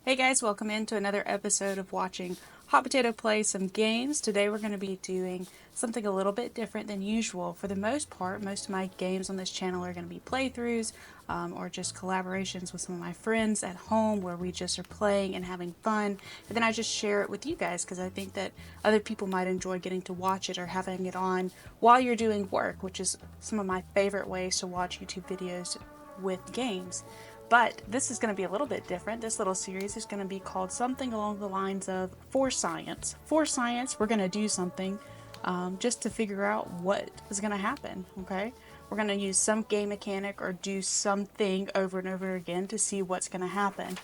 Hey guys, welcome into another episode of watching Hot Potato play some games. Today we're going to be doing something a little bit different than usual. For the most part, most of my games on this channel are going to be playthroughs or just collaborations with some of my friends at home where we just are playing and having fun. And then I just share it with you guys because I think that other people might enjoy getting to watch it or having it on while you're doing work, which is some of my favorite ways to watch YouTube videos with games. But this is going to be a little bit different. This little series is going to be called something along the lines of For Science. For Science, we're going to do something just to figure out what is going to happen, okay? We're going to use some game mechanic or do something over and over again to see what's going to happen.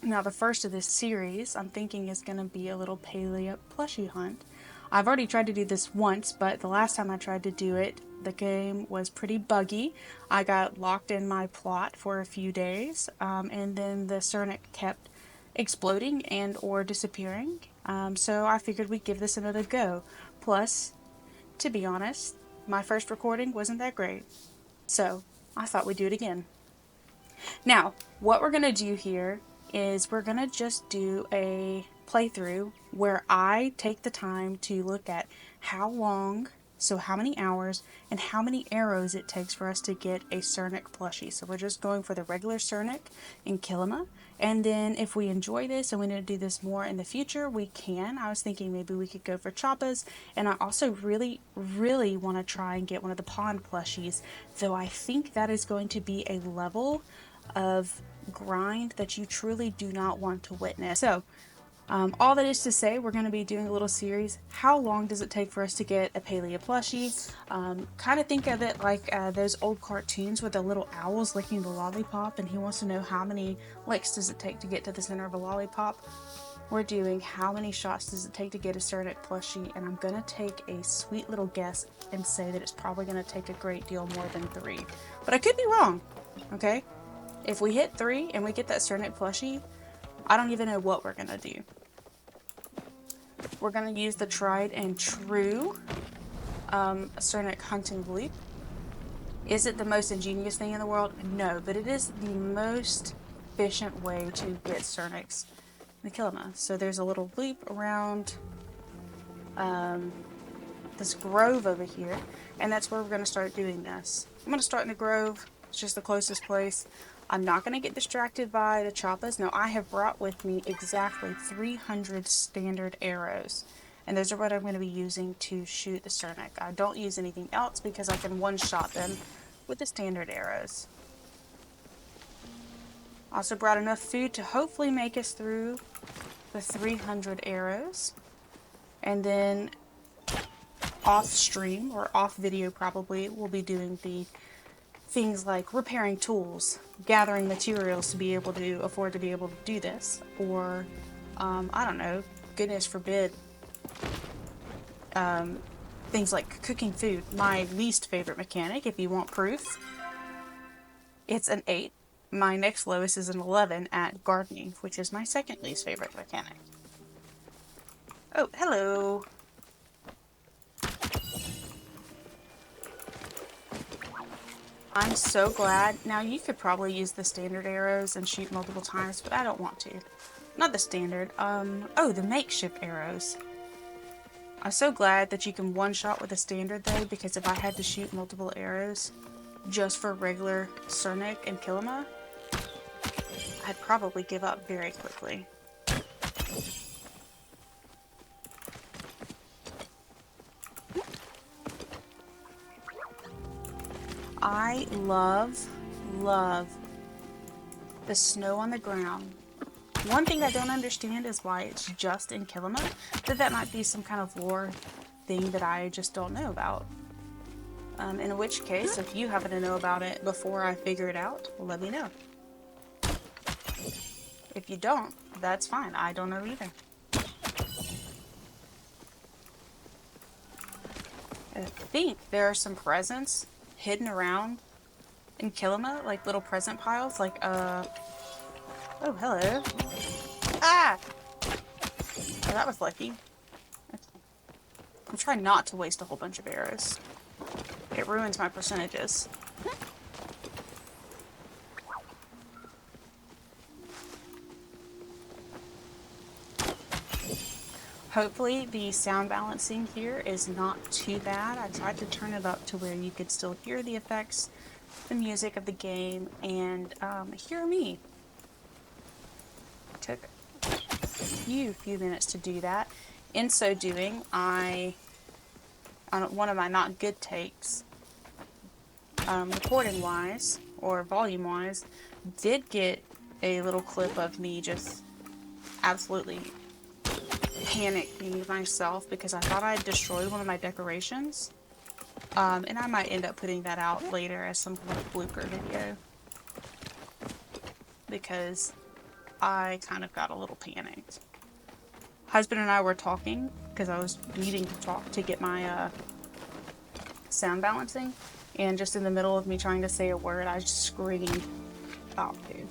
Now, the first of this series, I'm thinking, is going to be a little Palia Plushie hunt. I've already tried to do this once, but the last time I tried to do it, the game was pretty buggy. I got locked in my plot for a few days, and then the Sernuk kept exploding and or disappearing. So I figured we'd give this another go. Plus, to be honest, my first recording wasn't that great. So I thought we'd do it again. Now, what we're going to do here is we're going to just do a playthrough where I take the time to look at how long, so how many hours, and how many arrows it takes for us to get a Sernuk plushie. So we're just going for the regular Sernuk in Kilima. And then if we enjoy this and we need to do this more in the future, we can. I was thinking maybe we could go for Choppas. And I also really want to try and get one of the Pond Plushies, though I think that is going to be a level of grind that you truly do not want to witness. So all that is to say, we're going to be doing a little series. How long does it take for us to get a Palia plushie? Kind of think of it like those old cartoons with the little owls licking the lollipop, and he wants to know how many licks does it take to get to the center of a lollipop. We're doing how many shots does it take to get a Sernuk plushie, and I'm going to take a sweet little guess and say that it's probably going to take a great deal more than 3. But I could be wrong, okay? If we hit 3 and we get that Sernuk plushie, I don't even know what we're going to do. We're going to use the tried and true Sernuk hunting loop. Is it the most ingenious thing in the world? No, but it is the most efficient way to get Sernuks in the Kilima. So there's a little loop around this grove over here, and that's where we're going to start doing this. I'm going to start in the grove. It's just the closest place. I'm not going to get distracted by the Choppas. No, I have brought with me exactly 300 standard arrows. And those are what I'm going to be using to shoot the Sernuk. I don't use anything else because I can one-shot them with the standard arrows. Also brought enough food to hopefully make us through the 300 arrows. And then off stream, or off video probably, we'll be doing the things like repairing tools, gathering materials to be able to afford to be able to do this, or I don't know, goodness forbid, things like cooking food. My least favorite mechanic, if you want proof, it's an 8. My next lowest is an 11 at gardening, which is my second least favorite mechanic. Oh, hello. I'm so glad. Now, you could probably use the standard arrows and shoot multiple times, but I don't want to. Not the standard. Oh, the makeshift arrows. I'm so glad that you can one-shot with a standard, though, because if I had to shoot multiple arrows just for regular Sernuk and Kilima, I'd probably give up very quickly. I love the snow on the ground. One thing I don't understand is why it's just in Kilima, but that might be some kind of lore thing that I just don't know about. In which case, if you happen to know about it before I figure it out, let me know. If you don't, that's fine. I don't know either. I think there are some presents hidden around in Kilima, like little present piles, like, oh, hello. Ah! Oh, that was lucky. I'm trying not to waste a whole bunch of arrows. It ruins my percentages. Hopefully the sound balancing here is not too bad. I tried to turn it up to where you could still hear the effects, the music of the game, and hear me. Took a few minutes to do that. In so doing, on one of my not good takes, recording wise or volume wise, did get a little clip of me just absolutely panicking myself because I thought I had destroyed one of my decorations. And I might end up putting that out later as some kind of blooper video because I kind of got a little panicked. Husband and I were talking because I was needing to talk to get my sound balancing, and just in the middle of me trying to say a word, I just screamed. Oh, dude.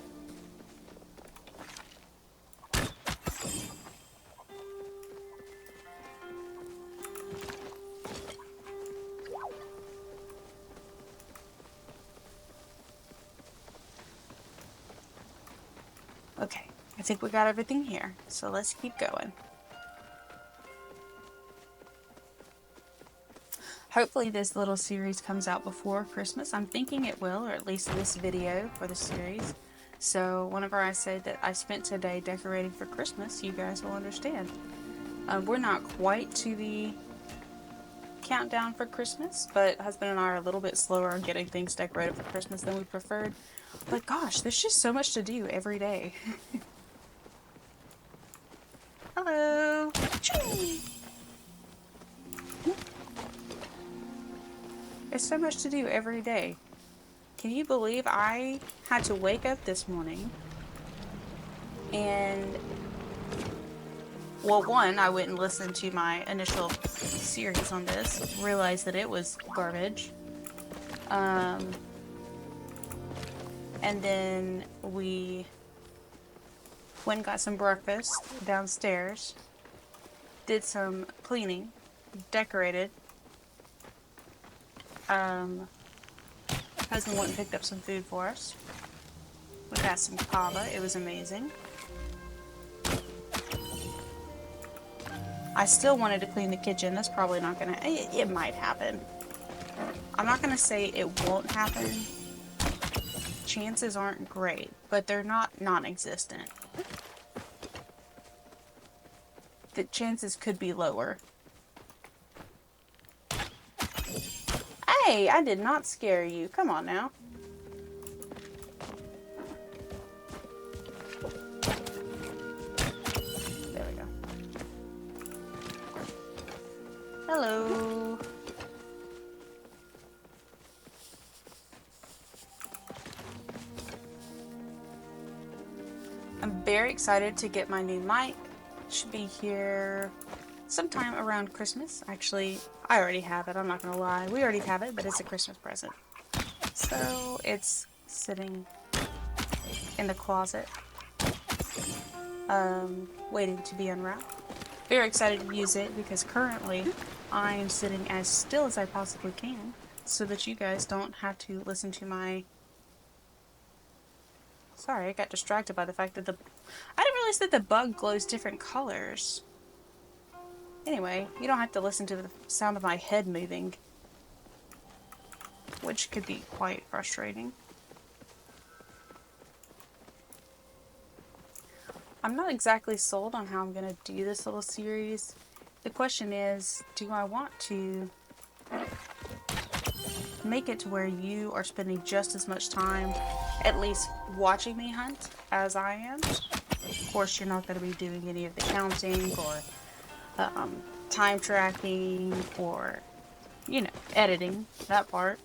Okay, I think we got everything here, so let's keep going. Hopefully this little series comes out before Christmas. I'm thinking it will, or at least this video for the series. So whenever I say that I spent today decorating for Christmas, you guys will understand. We're not quite to the countdown for Christmas, but husband and I are a little bit slower on getting things decorated for Christmas than we preferred. But gosh, there's just so much to do every day. Hello! There's so much to do every day. Can you believe I had to wake up this morning and, well, one, I went and listened to my initial series on this, realized that it was garbage. And then we went and got some breakfast downstairs, did some cleaning, decorated. Husband went and picked up some food for us. We got some kava. It was amazing. I still wanted to clean the kitchen. That's probably not gonna... It might happen. I'm not gonna say it won't happen. Chances aren't great, but they're not non-existent. The chances could be lower. Hey, I did not scare you. Come on now. There we go. Hello. I'm very excited to get my new mic. It should be here sometime around Christmas. Actually, I already have it. I'm not gonna lie. We already have it, but it's a Christmas present. So it's sitting in the closet, waiting to be unwrapped. Very excited to use it because currently I am sitting as still as I possibly can so that you guys don't have to listen to my... Sorry, I got distracted by the fact that I didn't realize that the bug glows different colors. Anyway, you don't have to listen to the sound of my head moving, which could be quite frustrating. I'm not exactly sold on how I'm going to do this little series. The question is, do I want to make it to where you are spending just as much time at least watching me hunt as I am? Of course, you're not going to be doing any of the counting or time tracking or, you know, editing, that part,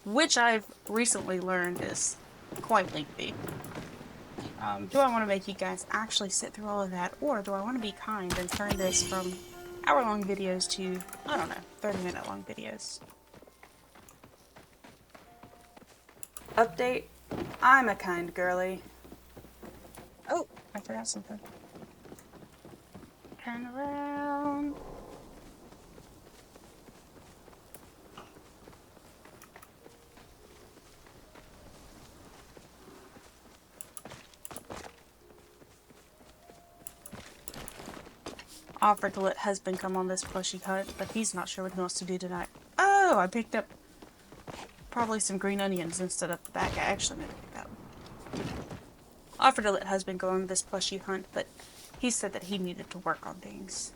which I've recently learned is quite lengthy. Do I want to make you guys actually sit through all of that, or do I want to be kind and turn this from hour-long videos to, I don't know, 30-minute long videos? Update, I'm a kind girly. Oh, I forgot something. Turn around. Offered to let husband come on this plushie hunt, but he's not sure what he wants to do tonight. Oh, I picked up probably some green onions instead of the bag I actually meant to pick up. Offered to let husband go on this plushie hunt, but he said that he needed to work on things.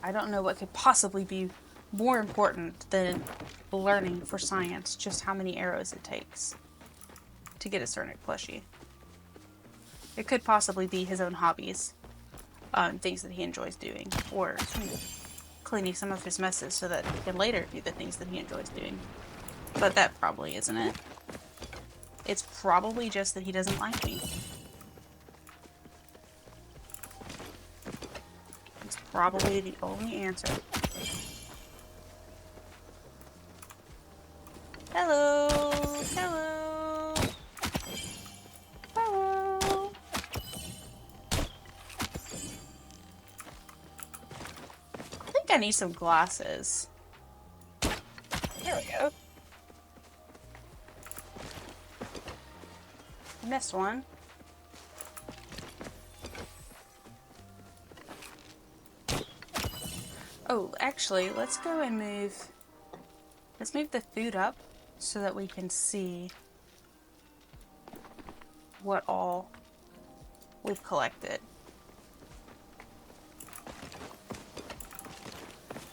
I don't know what could possibly be more important than learning for science just how many arrows it takes to get a Sernuk plushie. It could possibly be his own hobbies, things that he enjoys doing, or cleaning some of his messes so that he can later do the things that he enjoys doing. But that probably isn't it. It's probably just that he doesn't like me. It's probably the only answer. Hello! Hello! Hello! I think I need some glasses. There we go. Missed one. Oh, actually, let's go and move. Let's move the food up so that we can see what all we've collected.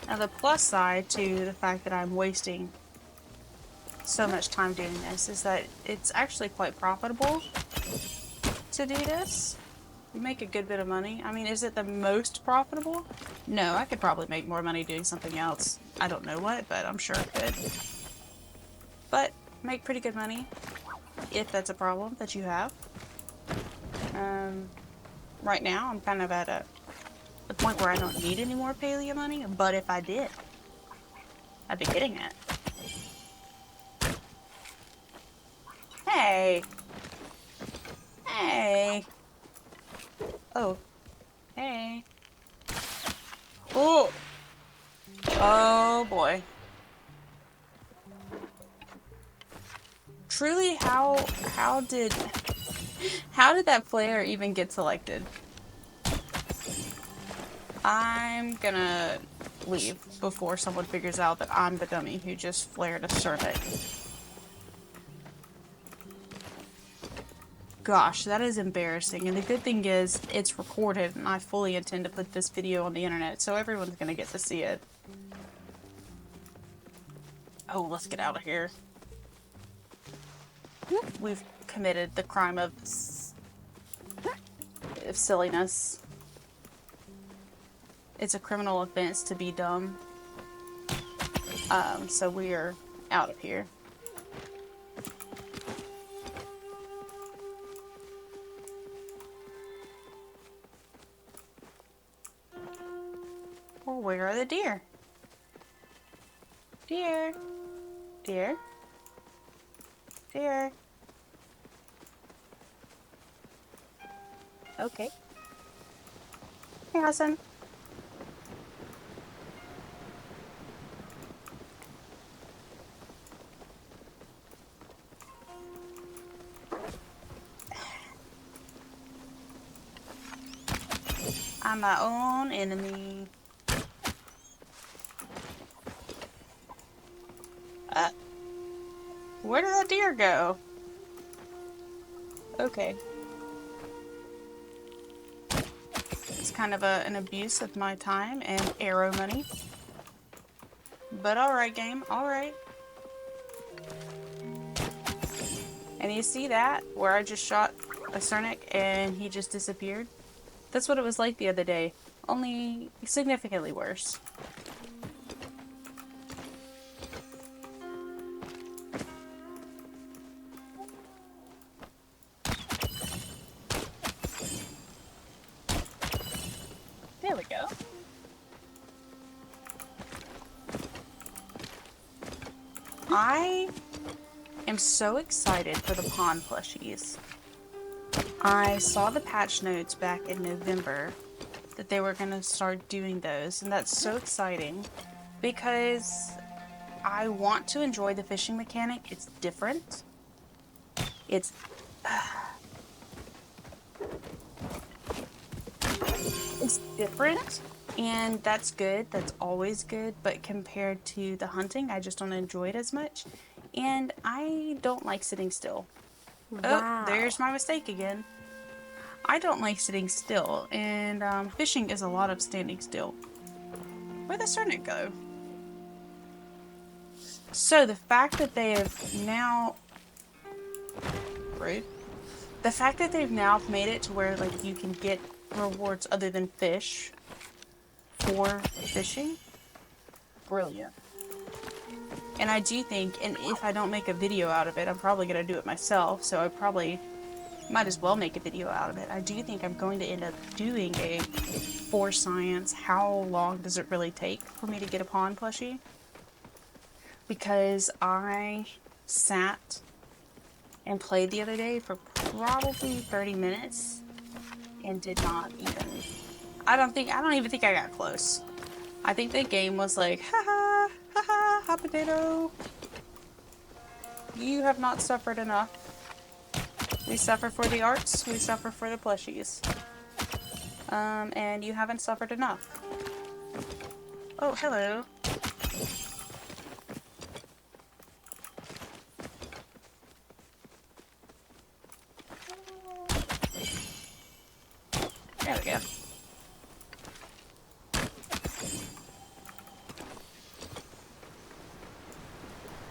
Now, the plus side to the fact that I'm wasting so much time doing this is that it's actually quite profitable to do this. You make a good bit of money. I mean, is it the most profitable? No, I could probably make more money doing something else. I don't know what, but I'm sure I could. But make pretty good money, if that's a problem that you have. Right now, I'm kind of at the point where I don't need any more Palia money, but if I did, I'd be getting it. Hey! Hey! Oh. Hey. Oh! Oh boy. Truly, how did that player even get selected? I'm gonna leave before someone figures out that I'm the dummy who just flared a Sernuk. Gosh, that is embarrassing, and the good thing is it's recorded, and I fully intend to put this video on the internet, so everyone's gonna get to see it. Oh, let's get out of here. We've committed the crime of silliness. It's a criminal offense to be dumb. So we are out of here. Well, where are the deer? Deer. Deer. Deer. Okay. Hey, Hassan. I'm my own enemy. Where did that deer go? Okay. It's kind of an abuse of my time and arrow money. But alright, game. Alright. And you see that? Where I just shot a Sernuk and he just disappeared? That's what it was like the other day. Only significantly worse. There we go. I am so excited for the Pond Plushies. I saw the patch notes back in November that they were going to start doing those, and that's so exciting because I want to enjoy the fishing mechanic. It's different. It's fishing's different, and that's good. That's always good, but compared to the hunting, I just don't enjoy it as much. And I don't like sitting still. Oh, Wow. there's my mistake again. I don't like sitting still, and fishing is a lot of standing still. Where'd the Sernuk go? So the fact that they have now... Rude. The fact that they've now made it to where like you can get rewards other than fish for fishing, brilliant. And I do think, and if I don't make a video out of it, I'm probably going to do it myself, so I probably might as well make a video out of it. I do think I'm going to end up doing a for science, how long does it really take for me to get a Pond Plushie? Because I sat and played the other day for probably 30 minutes and did not even, I don't even think I got close. I think the game was like, haha, haha, hot potato. You have not suffered enough. We suffer for the arts, we suffer for the plushies. And you haven't suffered enough. Oh, hello. There we go.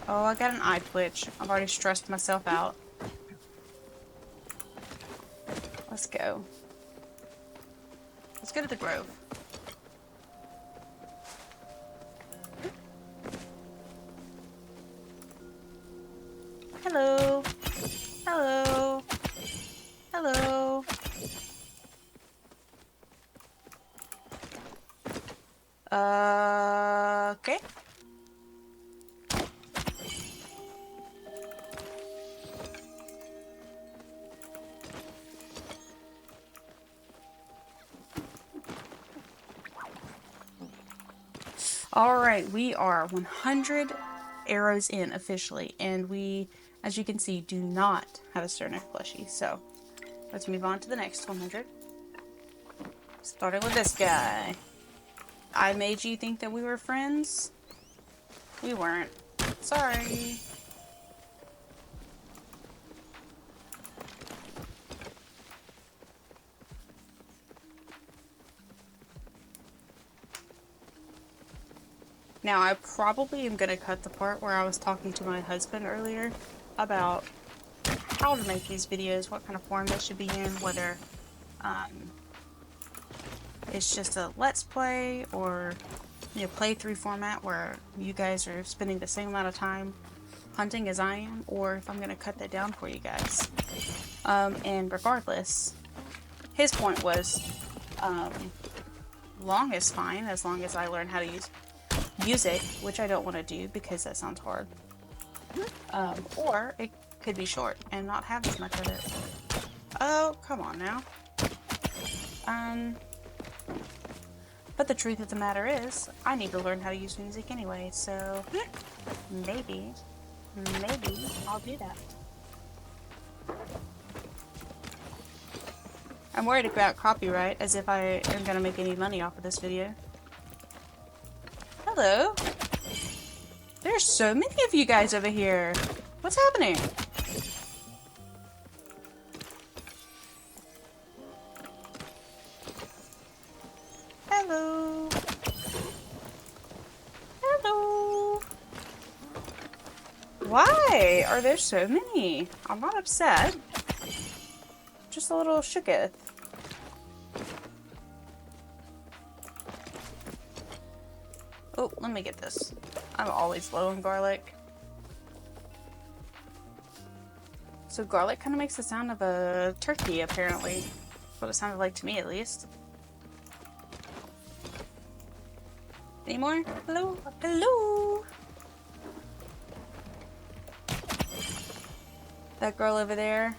Oh, I got an eye twitch. I've already stressed myself out. Let's go. Let's go to the grove. Hello. Hello. Hello. Okay. Alright, we are 100 arrows in officially, and we, as you can see, do not have a Sernuk Plushie. So, let's move on to the next 100. Starting with this guy. I made you think that we were friends? We weren't. Sorry. Now, I probably am going to cut the part where I was talking to my husband earlier about how to make these videos, what kind of form they should be in, whether it's just a let's play or, you know, playthrough format where you guys are spending the same amount of time hunting as I am, or if I'm going to cut that down for you guys. And regardless, his point was long is fine as long as I learn how to use it, which I don't want to do because that sounds hard. Or it could be short and not have as much of it. Oh, come on now. But the truth of the matter is, I need to learn how to use music anyway, so maybe I'll do that. I'm worried about copyright, as if I am going to make any money off of this video. Hello. There's so many of you guys over here. What's happening? Hello. Hello. Why are there so many? I'm not upset. Just a little shooketh. Oh, let me get this. I'm always low on garlic. So garlic kind of makes the sound of a turkey, apparently. That's what it sounded like to me, at least. Any more? Hello? Hello? That girl over there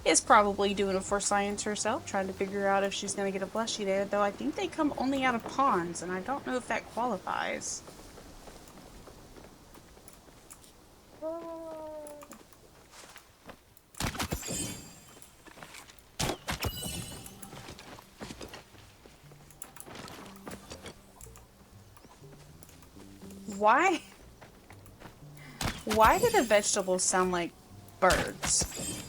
is probably doing it for science herself, trying to figure out if she's going to get a plushie there, though I think they come only out of ponds, and I don't know if that qualifies. Why? Why do the vegetables sound like birds?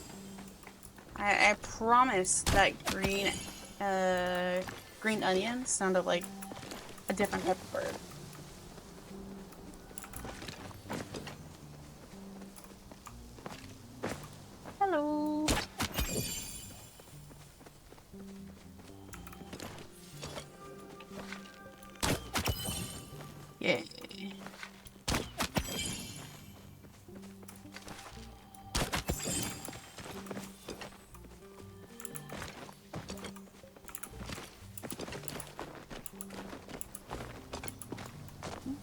I promise that green onion sounded like a different type of bird. Hello. Yeah.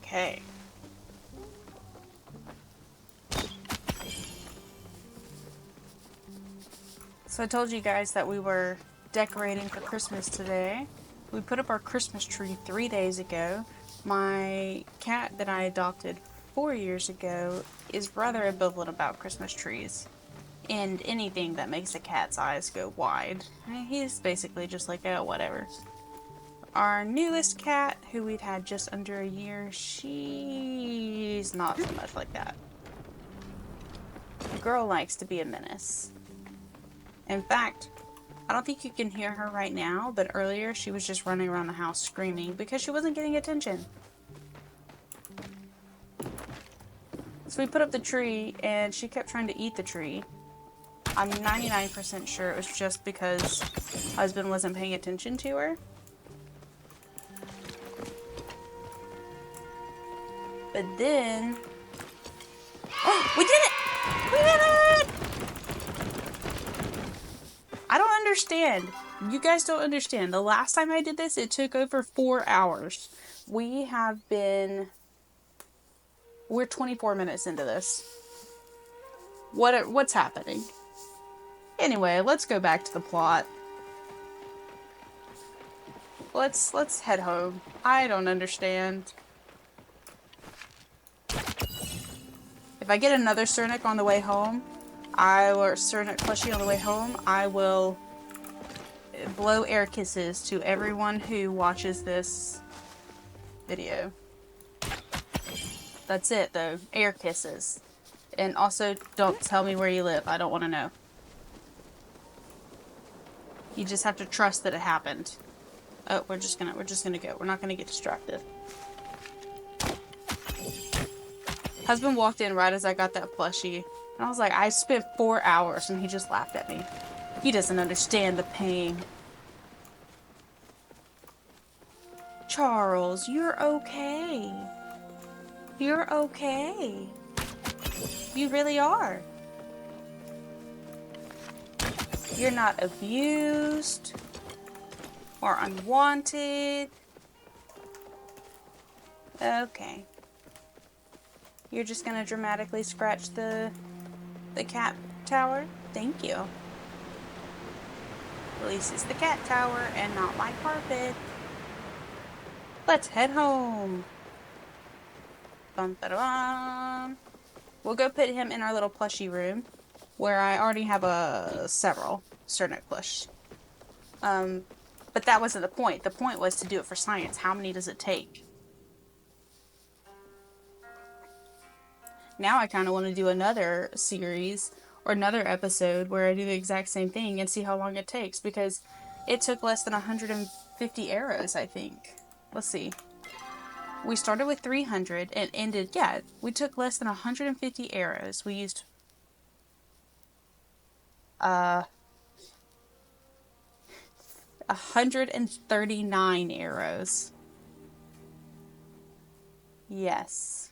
Okay. So I told you guys that we were decorating for Christmas today. We put up our Christmas tree 3 days ago. My cat that I adopted 4 years ago is rather ambivalent about Christmas trees and anything that makes a cat's eyes go wide. He's basically just like, oh, whatever. Our newest cat, who we've had just under a year, she's not so much like that. The girl likes to be a menace. In fact, I don't think you can hear her right now, but earlier she was just running around the house screaming because she wasn't getting attention. So we put up the tree and she kept trying to eat the tree. I'm 99% sure it was just because husband wasn't paying attention to her. But then... Oh, we did it! We did it! I don't understand. You guys don't understand. The last time I did this, it took over 4 hours. We're 24 minutes into this. What's happening? Anyway, let's go back to the plot. Let's head home. I don't understand. If I get another Sernuk on the way home, or Sernuk Plushie on the way home, I will blow air kisses to everyone who watches this video. That's it, though. Air kisses. And also, don't tell me where you live. I don't want to know. You just have to trust that it happened. Oh, we're just gonna go. We're not gonna get distracted. Husband walked in right as I got that plushie. And I was like, I spent 4 hours, and he just laughed at me. He doesn't understand the pain. Charles, you're okay. You're okay. You really are. You're not abused or unwanted. Okay. You're just gonna dramatically scratch the cat tower? Thank you. At least it's the cat tower and not my carpet. Let's head home. Bum, ba, da, bum. We'll go put him in our little plushie room, where I already have several Sernuk plush. But that wasn't the point. The point was to do it for science. How many does it take? Now I kind of want to do another series or another episode where I do the exact same thing and see how long it takes, because it took less than 150 arrows, I think. Let's see. We started with 300 and ended, yeah, we took less than 150 arrows. We used 139 arrows. Yes.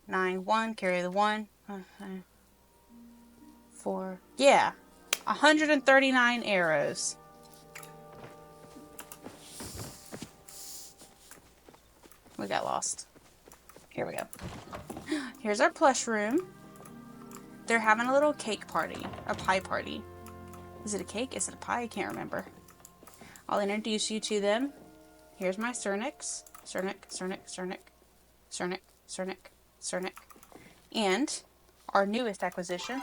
9, 1, carry the 1. 4. Yeah. 139 arrows. We got lost. Here we go. Here's our plush room. They're having a little cake party. A pie party. Is it a cake? Is it a pie? I can't remember. I'll introduce you to them. Here's my Sernuks. Sernuk, Sernuk, Sernuk, Sernuk, Sernuk, Sernuk. And our newest acquisition.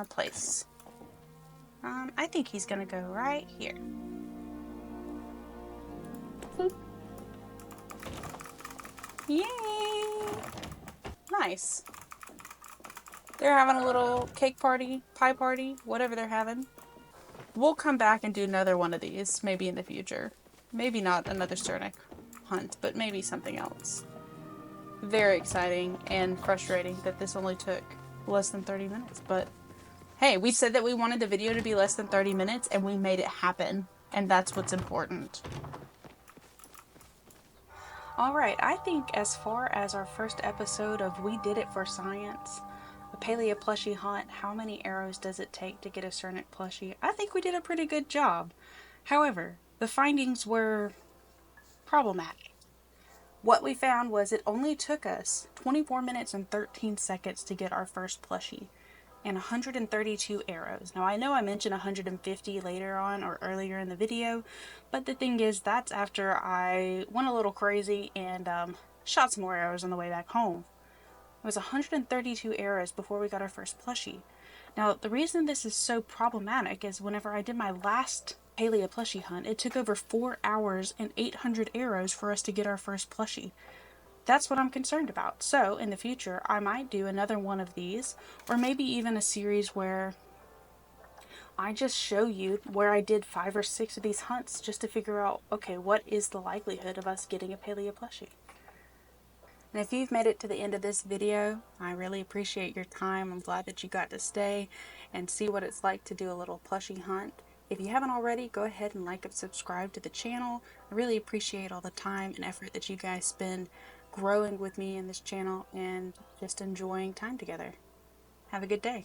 Place. I think he's gonna go right here. Boop. Yay! Nice. They're having a little cake party, pie party, whatever they're having. We'll come back and do another one of these, maybe in the future. Maybe not another Sernuk hunt, but maybe something else. Very exciting and frustrating that this only took less than 30 minutes, but hey, we said that we wanted the video to be less than 30 minutes and we made it happen, and that's what's important. Alright, I think as far as our first episode of We Did It for Science, a Palia Plushie hunt, how many arrows does it take to get a Sernuk Plushie? I think we did a pretty good job. However, the findings were problematic. What we found was it only took us 24 minutes and 13 seconds to get our first plushie and 132 arrows. Now I know I mentioned 150 later on or earlier in the video, but the thing is that's after I went a little crazy and shot some more arrows on the way back home. It was 132 arrows before we got our first plushie. Now the reason this is so problematic is whenever I did my last Palia Plushie hunt, it took over 4 hours and 800 arrows for us to get our first plushie. That's what I'm concerned about. So in the future, I might do another one of these, or maybe even a series where I just show you where I did 5 or 6 of these hunts just to figure out, okay, what is the likelihood of us getting a Palia Plushie? And if you've made it to the end of this video, I really appreciate your time. I'm glad that you got to stay and see what it's like to do a little plushie hunt. If you haven't already, go ahead and like and subscribe to the channel. I really appreciate all the time and effort that you guys spend growing with me in this channel and just enjoying time together. Have a good day.